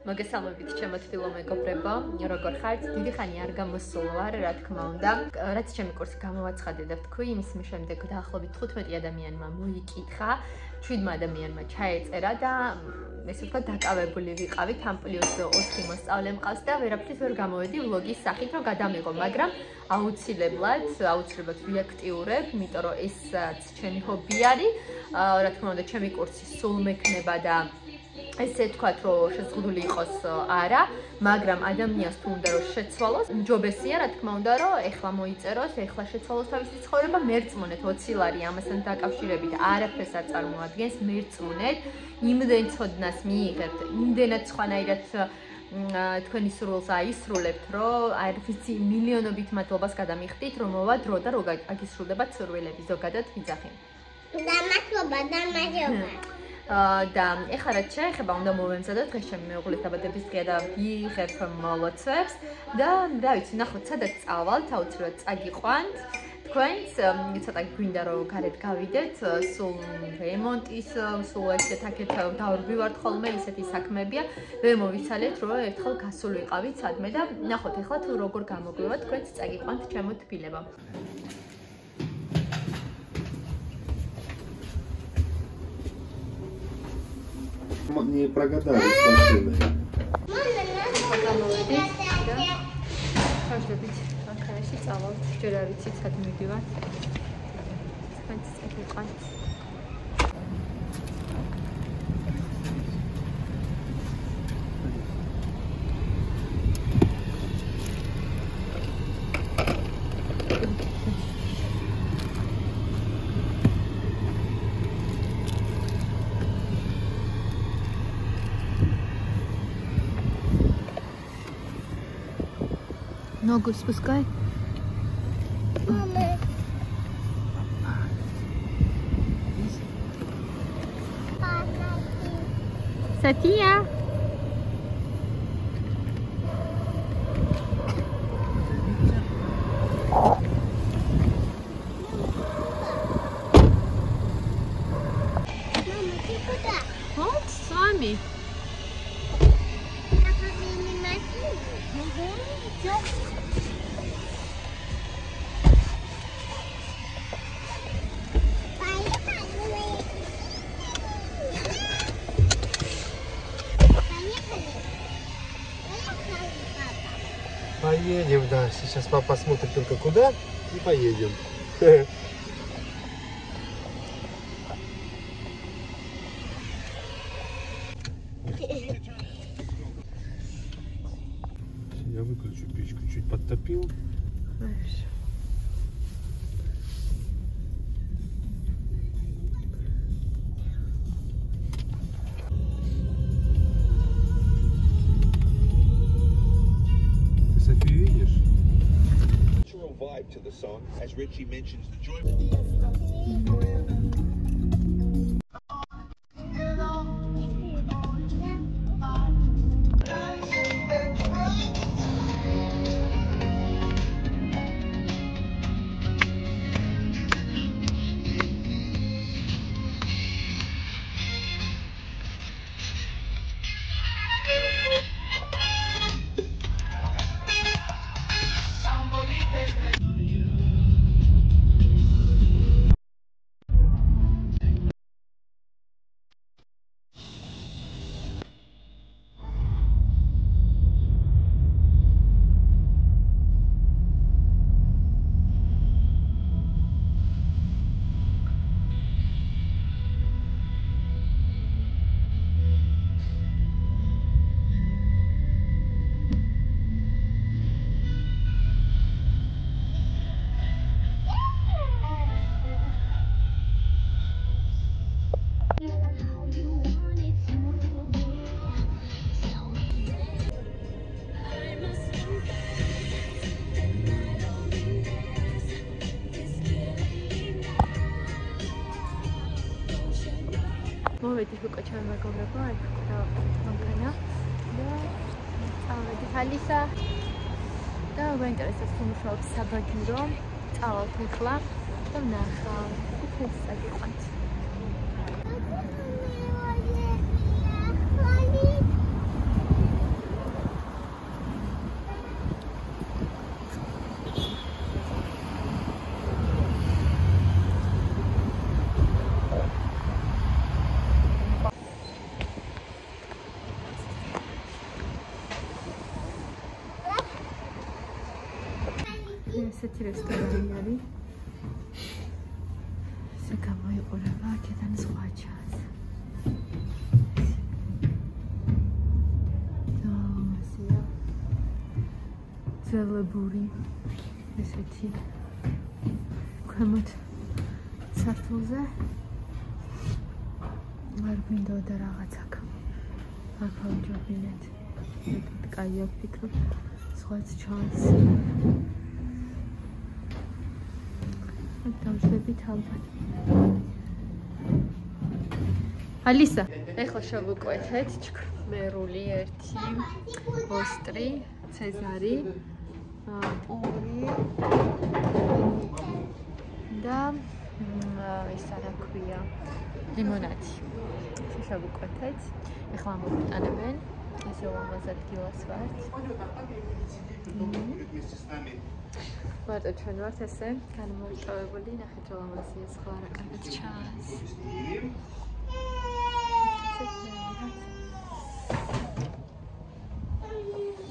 მოგესალმებით ჩემო თბილო მეგობრებო, როგორ ხართ? დიდი ხანი არ გამოსულ ვარ, რა თქმა უნდა. რაც ჩემი კურსი გამოვაცხადე და ვთქვი, იმის შემდეგ დაახლოებით 15 ადამიანმა მოიკითხა, 7 ადამიანმა ჩაეწერა და ესე ვთქვათ, დაკავებული ვიყავით, ამ პლუს 4 მოსწავლე მყავს და ვერაფრის ვერ გამოვედი ვლოგის სახით, რომ გადამიღო, მაგრამ აუცილებლად ვიაქტიურებ, იმიტომ რომ ესაც ჩემი ჰობი არის. რა თქმა უნდა, ჩემი კურსი სულ მექნება და ესე თქვათ, რომ შეზღუდული იყოს არა, მაგრამ ადამიანს თუ უნდა რომ შეცვალოს, მჯობესია, რა თქმა უნდა, რომ ეხლა მოიწეროს, ეხლა შეცვალოს თავისი ცხოვრება, მერწმუნეთ 20 ლარი ამასთან დაკავშირებით არაფერს არ წარმოადგენს, მერწმუნეთ, იმდენ ცოდნას მიიღებთ, იმდენად სხვანაირად თქვენი სურვილს აისრულებთ, რომ არ ვიცი, მილიონობით მადლობას გადამიხდით, რომ მოვა დრო და რო აგისრულებათ სურვილები, ზოგადად ვიძახი. მადლობა და მადლობა. და ეხლა რაც შეეხება, უნდა მოვემზადოთ დღეს ჩემი მეუღლის დაბადების დღეა და ვიღებ მოლოცვებს და რა ვიცი, ნახოთ, სადაც წავალთ, აუცილებლად წაგიყვანთ. თქვენც ცოტა გვინდა რომ გარეთ გავიდეთ, სულ რემონტის, სულ ესეთ-აქეთ დავრბივართ ხოლმე, ისეთი საქმეებია. ვერ მოვიცალეთ, რომ ერთხელ გასულ ვიყავით სადმე და ნახოთ, ეხლა თუ როგორ გამოგვივათ, თქვენც წაგიყვანთ ჩემო თბილებო. Не прогадали спасибо. Ხარჯებით, აქაში წავალთ, ჯერ არ ვიცით, სად მივიდივართ. თქვენც წაგიყვანთ. Ногу спускай. Мама. Сатия. Мама, ты куда? Вот с вами. Поедем, да. Сейчас папа смотрит только куда и поедем. Я выключу печку, чуть подтопил. To the song, as Richie mentions the joy. მოვედით უკვე ჩემი მეგობრებო, აქ დავაყენეთ მანქანა და წავედით ალისა და გვაინტერესებს თუ მუშაობს საბაგირო, წავალთ ეხლა და ვნახავთ, თქვენც წაგიყვანთ. ესეთი რესტორანი არის. ესე გამოიყურება აქედან სხვა ჩანს. და ძელებული ესეთი ქვემოთ სართულზე არ მინდოდა რაღაც აქ ავჯობინეთ. კაია ვფიქრობ სხვაც ჩანს. დავждებით ალბათ. ალისა, ეხლა შევუკვეთეთ ჩქრმერული 1, ოსტრი, ცეზარი, პური და ის რა ქვია, ლიმონადი. შევუკვეთეთ. ეხლა მოვიტანებენ. ესე უამაზად გილას ვართ. მარტო ჩვენ ვართ ესე განმოწოვებული, ნახეთ რა ლამაზია სხვა რა კარგად ჩანს.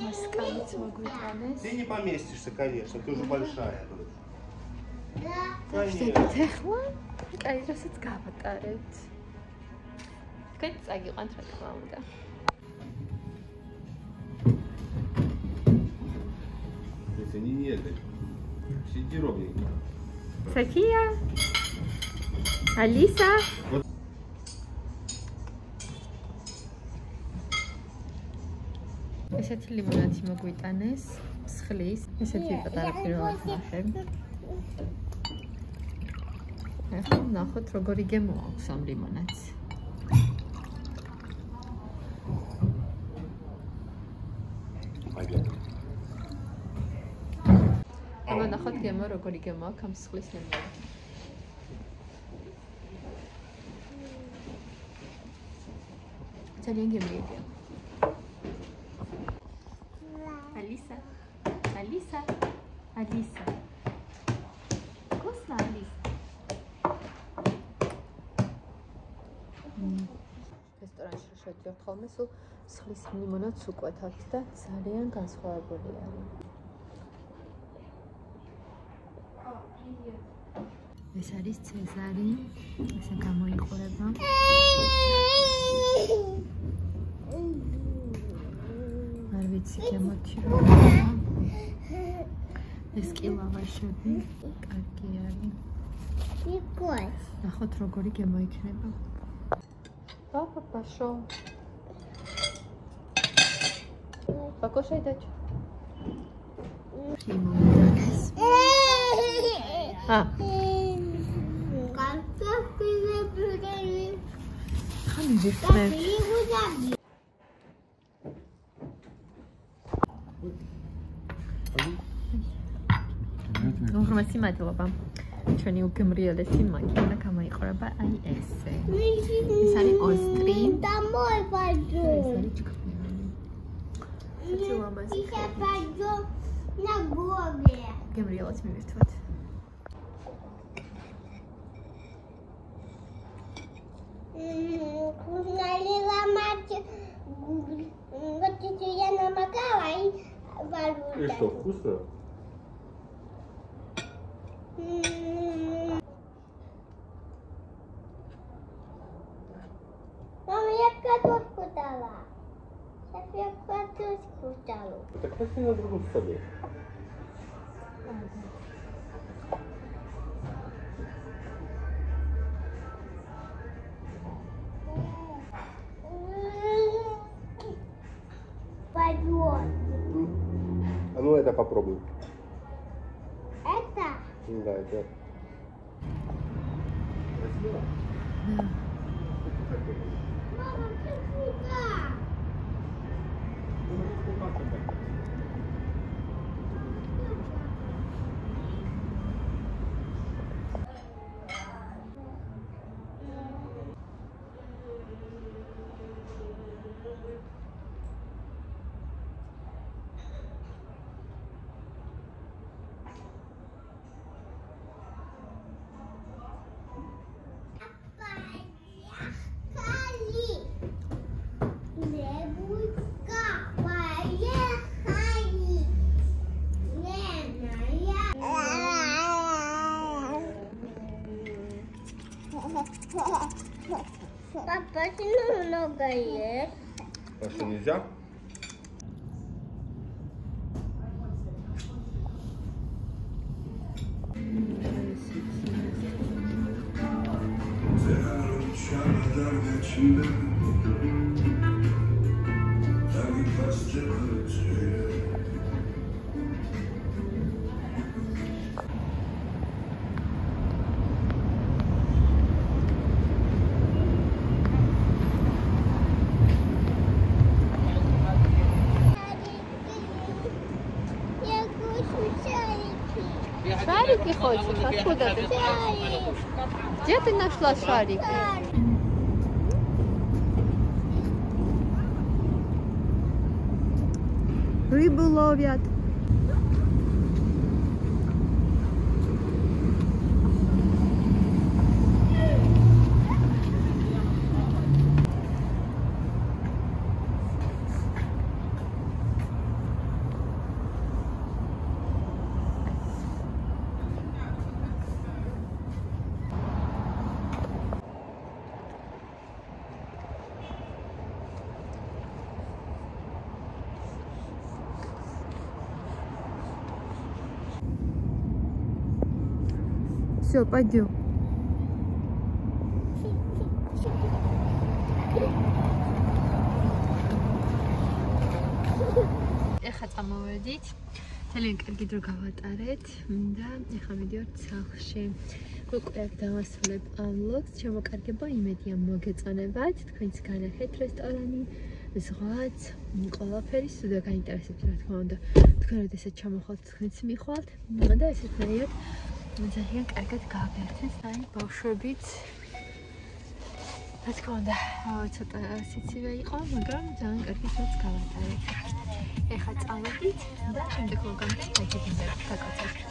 Маскалец могутанес. Ты не поместишься, конечно, ты уже большая. Конечно. Техла? Აი, რასაც გავატარებთ. თქვენ წაგიყვანთ რა თქმა უნდა. Это не едет. Сиди ровненько. София? Алиса? ესეთი ლიმონადი მოგვიტანეს, მსხლის, ესეთი პატარა პირველად ნახე. ეხლა ნახოთ როგორი გემო აქვს ამ ლიმონადს. აბა ნახოთ გემო როგორი გემო აქვს ამ მსხლის ლიმონადს. ძალიან გემრიელია. Алиса. Алиса. Алиса. Вкусно, Алиса. Ресторანში შევდივართ ხოლმე, სულ მსხლის ლიმონადს უკვეთავთ და ძალიან განსხვავებული არის. ეს არის ცეზარი, ესე გამოიყურება. არ ვიცი გემოთი როგორია. ეს კი ლავაშები, კარგი არის. Прикольно. ნახოთ როგორი გემო იქნება. Папа пошел. Покушай, дочь. Лимонадс. უღრმესი მადლობა. ჩვენი უგემრიელესი მაკინა გამოიყურება აი ესე. ეს არის ოსტრი. Домой пойду. ეს არის ჩქრმელი. საერთოდ ლამაზი. Я пойду на горе. გემრიელად მივირთვათ. Налила мать. Вот это я намокала и валюта. И что, вкусно? Мама, я картошку дала. Сейчас я картошку дала. Так пошли на другую сторону. Пойдет. А ну это попробуй. Это? Да, это. Красиво? Мама, ты куда? Кали. Папа, много есть. Что нельзя? Я хочу шарики. Шарики хочешь? Откуда ты? Шарик. Где ты нашла шарики? Рыбу ловят. Все, пойдем. ეხა წამოვედით. ძალიან კარგი დრო გავატარეთ და ეხა მიდივართ სახლში. უკვე დავასრულებ ამ vlogs. შემოკარგება იმედია მოგეწონებათ. თქვენც განახეთ რესტორანი, ზღვაც, ყველაფერი სულ გაინტერესებთ რა თქმა უნდა. თქვენ როდესაც ჩამოხვალთ, თქვენც მიხვალთ და ესეთნაირად ძალიან კარგად გააგერთეთ. აი ბავშვებით. რა თქმა უნდა, ცოტა სიცივე იყო, მაგრამ ძალიან კარგი დროც გავატარეთ. ეხლა წავედით და შემდეგ მოგონდეს გაიგებინებთ გაკაცოთ.